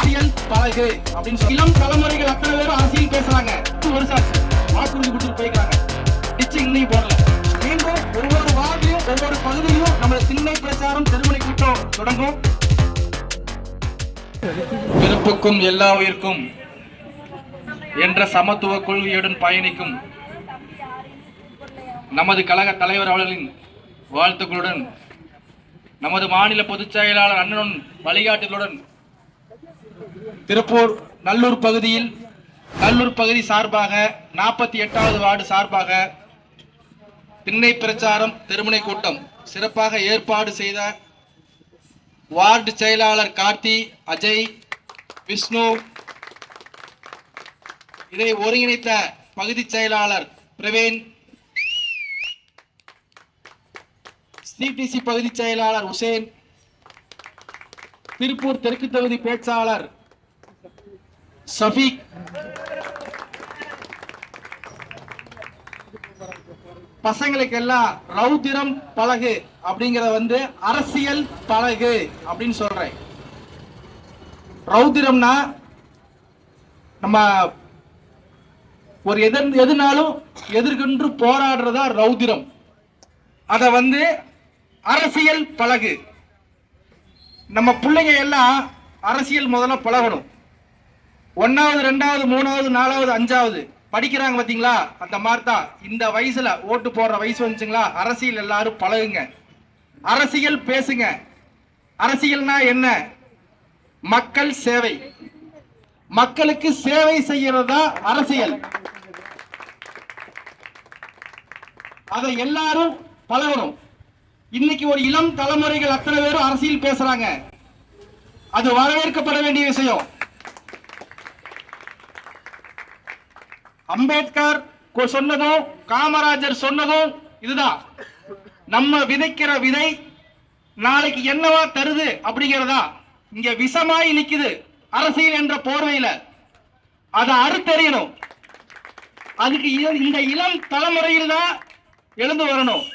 அரசியல் பழகு அப்படின்னு சொல்லி இளம் தலைமுறைகள் அத்தனை பேரும் அரசியல் பேசுறாங்க. வாக்குறுதி கொடுத்து போய்க்கிறாங்க. இன்னைக்கு போடல. மீண்டும் ஒவ்வொரு வார்டிலும் ஒவ்வொரு பகுதியிலும் நம்ம திண்ணை பிரச்சாரம் தெருமுனை கூட்டம் தொடங்கும். பிறப்புக்கும் எல்லா உயிர்க்கும் என்ற சமத்துவ கொள்கையுடன் பயணிக்கும் நமது கழக தலைவர் அவர்களின் வாழ்த்துக்களுடன் நமது மாநில பொதுச் செயலாளர் அண்ணன் வழிகாட்டுகளுடன் திருப்பூர் நல்லூர் பகுதி சார்பாக 48வது வார்டு சார்பாக திண்ணை பிரச்சாரம் தெருமுனை கூட்டம் சிறப்பாக ஏற்பாடு செய்த வார்டு செயலாளர் கார்த்தி, அஜய், விஷ்ணு, இதை ஒருங்கிணைத்த பகுதி செயலாளர் பிரவீன், சிடிசி பகுதி செயலாளர் உசேன், திருப்பூர் தெற்கு தொகுதி பேச்சாளர் சஃபீக், பசங்களுக்கெல்லாம் ரௌதிரம் பழகு அப்படிங்கறத அரசியல் பழகு அப்படின்னு சொல்றேன். ரௌதிரம்னா நம்ம ஒரு எதுனாலும் எதிர்கொண்டு போராடுறதா ரௌதிரம். அத அரசியல் பழகு. நம்ம பிள்ளைங்க எல்லாம் அரசியல் முதல்ல பழகணும். 1வது 2வது 3வது 4வது 5வது படிக்கிறாங்க பாத்தீங்களா, அந்த மாதிரி தான் இந்த வயசுல ஓட்டு போடுற வயசு வந்துச்சுங்களா, அரசியல் எல்லாரும் பழகுங்க, அரசியல் பேசுங்க. அரசியல்னா என்ன? மக்கள் சேவை, மக்களுக்கு சேவை செய்யறதா அரசியல். அதை எல்லாரும் பழகணும். இன்னைக்கு ஒரு இளம் தலைமுறைகள் அத்தனை பேரும் அரசியல் பேசுறாங்க. அது வரவேற்கப்பட வேண்டிய விஷயம். அம்பேத்கர் சொன்னதும் காமராஜர் சொன்னதும் இதுதான். நம்ம விதைக்கிற விதை நாளைக்கு என்னவா தருது அப்படிங்கிறதா. இங்க விஷமாய் நிக்குது அரசியல் என்ற போர்வையில. அதை அறுத்தறியணும். அதுக்கு இந்த இளம் தலைமுறையில் தான் எழுந்து வரணும்.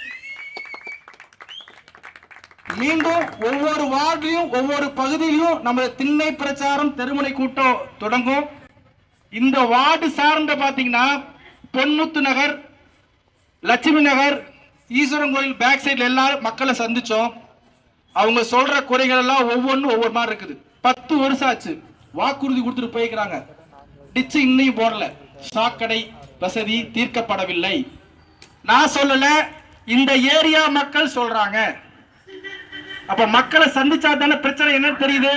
மீண்டும் ஒவ்வொரு வார்டிலும் ஒவ்வொரு பகுதியிலும் நம்ம திண்ணை பிரச்சாரம் தெருமுனை கூட்டம் தொடங்கும். இந்த வார்டு சார்ந்த பாத்தீங்கன்னா பொன்முத்து நகர், லட்சுமி நகர், ஈஸ்வரன் கோயில் பேக் சைட்ல எல்லாரும் மக்களை சந்திச்சோம். அவங்க சொல்ற குறைகள் எல்லாம் ஒவ்வொன்றும் ஒவ்வொரு மாதிரி இருக்குது. 10 வருஷம் ஆச்சு, வாக்குறுதி கொடுத்துட்டு போய்க்கிறாங்க. டிச்சு இன்னையும் போடல. சாக்கடை வசதி தீர்க்கப்படவில்லை. நான் சொல்லல, இந்த ஏரியா மக்கள் சொல்றாங்க. அப்ப மக்களை சந்திச்சா தானே பிரச்சனை என்னன்னு தெரியுது.